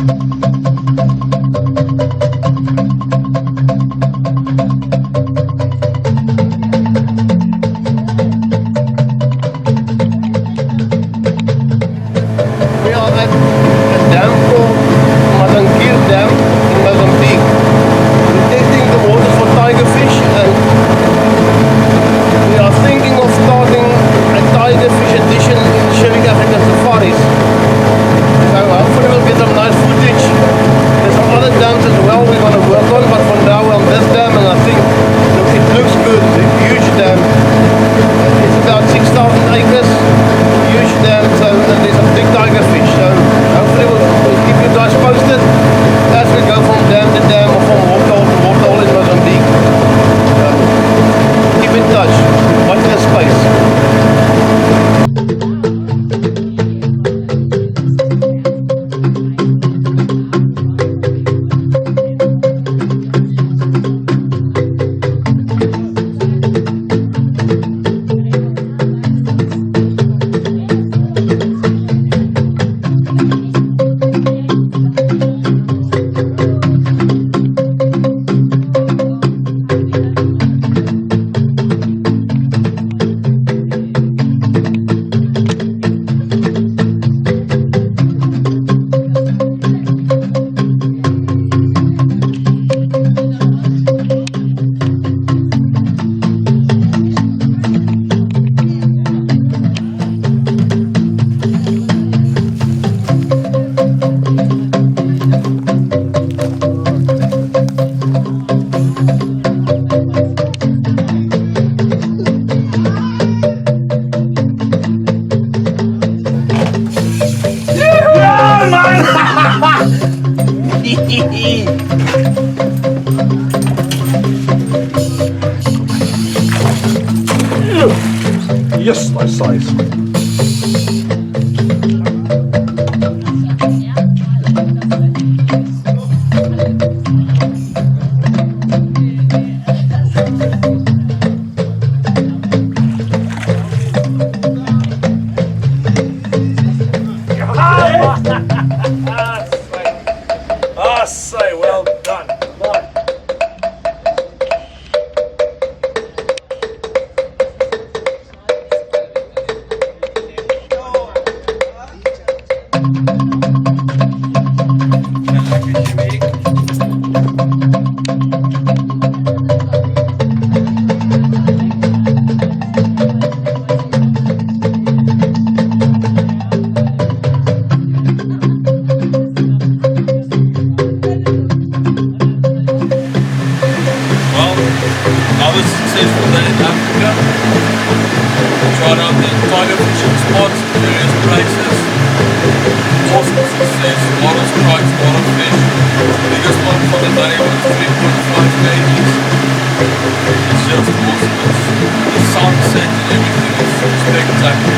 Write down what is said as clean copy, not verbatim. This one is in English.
We are at a dam called Madangir Dam in Mozambique. We're testing the waters for tiger fish, and we are thinking of starting a tiger fish edition in Sherry African safaris. So hopefully we'll get some nice footage. There's some other dams as well we want to work on, but for now we're on this dam, and I think look, it looks good. It's a huge dam. It's about 6,000 acres. Huge dam, so and there's some big tiger fish. So hopefully we'll keep you guys posted as we go from dam to dam or from waterhole to waterhole in Mozambique. Keep in touch. Watch this space. Yes, my size. I say, well done. Another successful day in Africa. Tried out the tiger fishing spots, various places. Awesome success, a lot of strikes, a lot of fish. The biggest one for the day was 3.5 kgs. It's just awesome. The sunset and everything is spectacular.